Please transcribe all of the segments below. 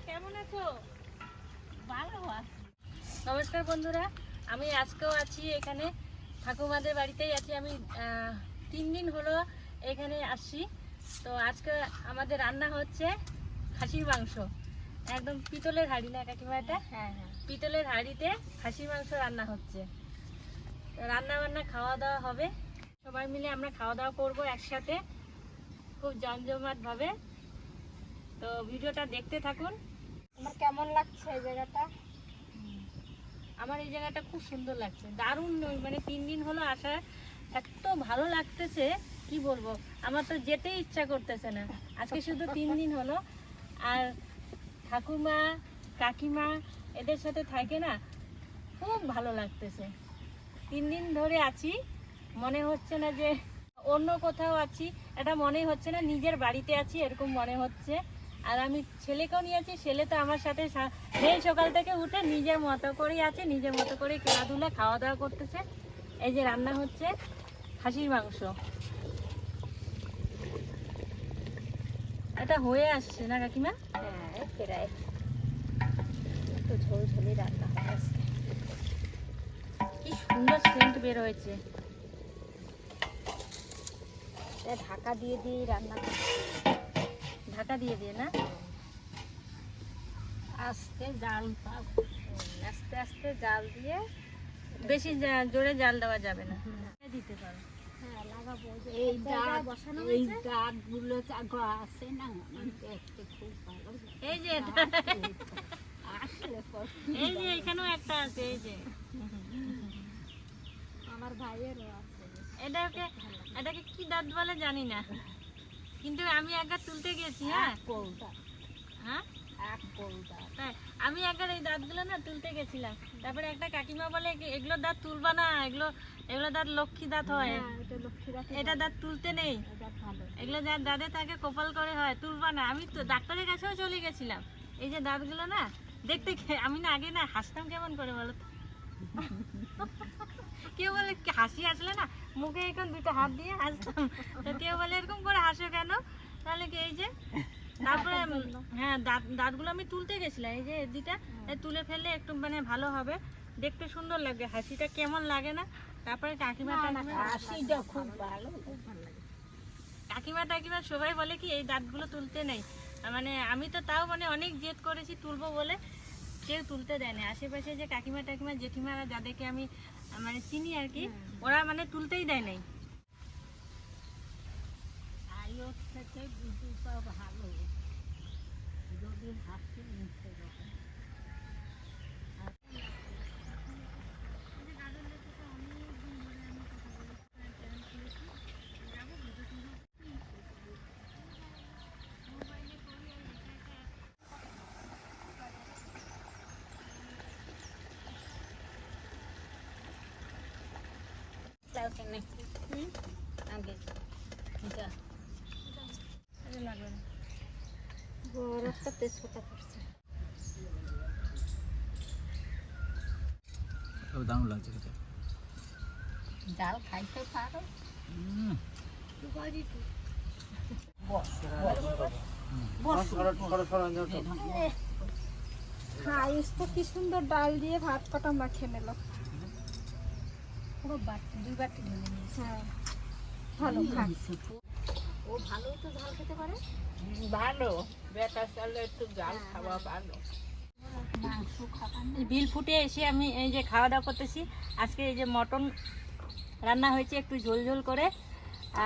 কেমন আছো? ভালো আছি। নমস্কার বন্ধুরা, আমি আজকেও আছি এখানে ঠাকুমাদের বাড়িতেই আছি। আমি 3 দিন হলো এখানে আসছি। তো আজকে আমাদের রান্না হচ্ছে খাসির মাংস, একদম পিতলের হাঁড়ি না কাকিমা? এটা হ্যাঁ হ্যাঁ, পিতলের হাঁড়িতে খাসির মাংস রান্না হচ্ছে। রান্না বান্না খাওয়া দাওয়া হবে, সবাই মিলে আমরা খাওয়া দাওয়া করবো একসাথে, খুব জমজমাট ভাবে। তো ভিডিওটা দেখতে থাকুন। আমার কেমন লাগছে এই জায়গাটা? আমার এই জায়গাটা খুব সুন্দর লাগছে, দারুণ। মানে 3 দিন হলো আসা, এত ভালো লাগতেছে কি বলবো, আমার তো যেতেই ইচ্ছা করতেছে না। আজকে শুধু 3 দিন হলো, আর ঠাকুমা কাকিমা এদের সাথে থাকে না, খুব ভালো লাগতেছে। 3 দিন ধরে আছি, মনে হচ্ছে না যে অন্য কোথাও আছি, এটা মনেই হচ্ছে না নিজের বাড়িতে আছি, এরকম মনে হচ্ছে। আর আমি ছেলেকেও নিয়েছি, ছেলে তো আমার সাথে সকাল থেকে উঠে নিজের মতো করেই আছে, নিজের মতো করে খেলাধুলা খাওয়া দাওয়া করতেছে। এই যে রান্না হচ্ছে খাসির মাংস, এটা হয়ে আসছে না কাকিমা? হ্যাঁ, প্রায় একটু ঝোল ঝোলই রান্না হয় আজকে। কি সুন্দর সেন্ট বের হয়েছে। ঢাকা দিয়ে দিয়ে রান্না করছি, ঢাকা দিয়ে দিয়ে না, আস্তে জাল পাবো, আস্তে আস্তে জাল দিয়ে। বেশি জোরে জাল দেওয়া যাবে না, দিতে পারো। হ্যাঁ, লাগাবো। এই জায়গায় বসানো হয়েছে, এই গাছগুলো আছে না, দেখতে খুব ভালো। এই যে আসলে এই যে এখানেও একটা আছে, এই যে আমার ভাইয়েরও আছে। এটাকে কি দাঁত বলে জানি না, কিন্তু আমি একবার তুলতে গেছি। হ্যাঁ, হ্যাঁ তাই আমি একবার এই দাঁতগুলো না তুলতে গেছিলাম, তারপরে একটা কাকিমা বলে এগুলো দাঁত তুলবা না, এগুলো দাঁত লক্ষ্মী দাঁত হয়, এটা দাঁত তুলতে নেই, এগুলো যার দাঁতে থাকে কপাল করে হয়, তুলবা না। আমি তো ডাক্তারের কাছেও চলে গেছিলাম। এই যে দাঁতগুলো না দেখতে, আমি না আগে না হাসতাম কেমন করে বলো তো, কেউ বলে হাসি আসলে না মুখে এখন 2টা হাত দিয়ে হাসতাম, তো কেউ বলে এরকম করে হাসো কেন, তাহলে কি এই যে তারপরে হ্যাঁ দাঁতগুলো আমি তুলতে গেছিলাম, এই যে দুইটা তুলে ফেললে একটু মানে ভালো হবে, দেখতে সুন্দর লাগবে, হাসিটা কেমন লাগে না। তারপরে কাকিমা খুব ভালো, খুব ভালো লাগে। কাকিমা সবাই বলে কি এই দাঁতগুলো তুলতে নেই, মানে আমি তো তাও মানে অনেক জেদ করেছি তুলবো বলে, কেউ তুলতে দেয় না। আশেপাশে যে কাকিমা জেঠিমারা যাদেরকে আমি মানে চিনি আর কি, ওরা মানে তুলতেই দেয় নাই। আয়োর থেকে ভিডিওটা ভালো, যদি হাসি মুখে রকম। একটা তেজপাতা করছে, দারুণ লাগছে খেতে। ডাল খাইতে পারো। আয়ুষ তো কি সুন্দর ডাল দিয়ে ভাত কটা মাখে নিল, পুরো 2 বাটি ঢেলে নিয়েছে। হ্যাঁ, ভালো খাচ্ছে। ও ভালো তো ঝাল খেতে পারে, ভালো বেটা চালে একটু জাল খাওয়া ভালো। মাংস খাবার বিল ফুটে এসে আমি এই যে খাওয়া দাওয়া করতেছি। আজকে এই যে মটন রান্না হয়েছে একটু ঝোল ঝোল করে,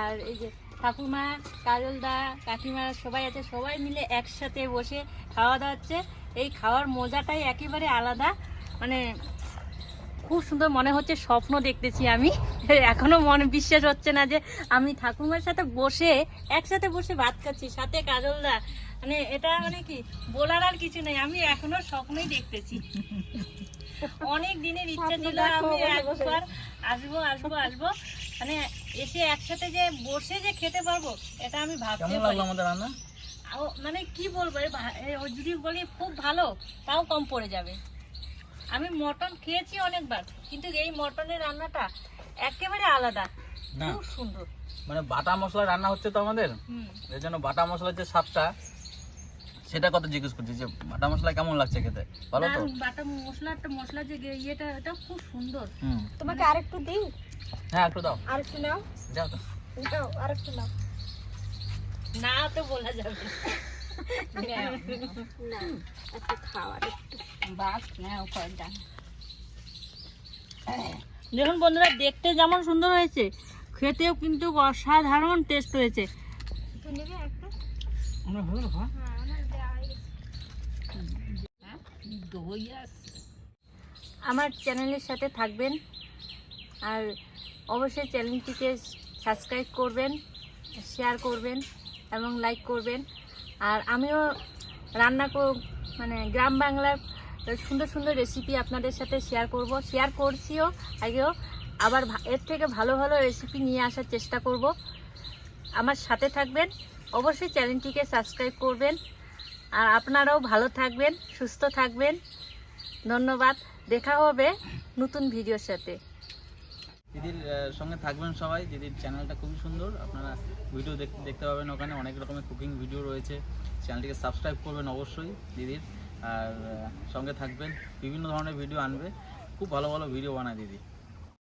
আর এই যে ঠাকুমা কাজলদা কাকিমা সবাই আছে, সবাই মিলে একসাথে বসে খাওয়া দাওয়া হচ্ছে। এই খাওয়ার মজাটাই একেবারে আলাদা, মানে খুব সুন্দর, মনে হচ্ছে স্বপ্ন দেখতেছি আমি। এখনো মনে বিশ্বাস হচ্ছে না যে আমি ঠাকুমার সাথে একসাথে বসে ভাত খাচ্ছি, সাথে কাজলদা, মানে এটা মানে কি বলার আর কিছু নেই, আমি এখনো স্বপ্নই দেখতেছি। অনেক দিনের ইচ্ছা ছিল আমি একবার আসবো, মানে এসে একসাথে যে বসে যে খেতে পারবো এটা আমি ভাবতে পারি। আমাদের রান্না মানে কি বলবো, যদি বলি খুব ভালো তাও কম পড়ে যাবে। আমি মটন খেয়েছি অনেকবার, কিন্তু এই মটনের রান্নাটা একেবারে আলাদা, খুব সুন্দর। মানে বাটা মশলা রান্না হচ্ছে তো আমাদের, এর জন্য বাটা মশলার যে স্বাদটা সেটা কথা জিজ্ঞেস করছি যে বাটা মশলা কেমন লাগছে খেতে, ভালো তো? বাটা মশলা যে ইয়েটা এটা খুব সুন্দর। তোমাকে আরেকটু দিই? হ্যাঁ একটু দাও, আরেকটু নাও, যাও তো। নাও আরেকটু নাও। না তো বলা যাবে না। না একটু খাওয়ার একটু বাস নাও কয়টা। দেখুন বন্ধুরা, দেখতে যেমন সুন্দর হয়েছে, খেতেও কিন্তু অসাধারণ টেস্ট হয়েছে। তুই নেবে একটা? আমরা হলো হ্যাঁ হ্যাঁ আমার দেওয়া হয়ে গেছে। আমার চ্যানেলের সাথে থাকবেন আর অবশ্যই চ্যানেলটিকে সাবস্ক্রাইব করবেন, শেয়ার করবেন এবং লাইক করবেন। আর আমিও রান্না মানে গ্রাম বাংলার সুন্দর সুন্দর রেসিপি আপনাদের সাথে শেয়ার করছিও আগেও, আবার এর থেকে ভালো ভালো রেসিপি নিয়ে আসার চেষ্টা করব। আমার সাথে থাকবেন, অবশ্যই চ্যানেলটিকে সাবস্ক্রাইব করবেন। আর আপনারাও ভালো থাকবেন, সুস্থ থাকবেন। ধন্যবাদ, দেখা হবে নতুন ভিডিওর সাথে। দিদির সঙ্গে থাকবেন সবাই। দিদির চ্যানেলটা খুবই সুন্দর, আপনারা ভিডিও দেখতে পাবেন, ওখানে অনেক রকমের কুকিং ভিডিও রয়েছে। চ্যানেলটিকে সাবস্ক্রাইব করবেন অবশ্যই দিদির, আর সঙ্গে থাকবেন। বিভিন্ন ধরনের ভিডিও আনবে, খুব ভালো ভালো ভিডিও বানায় দিদি।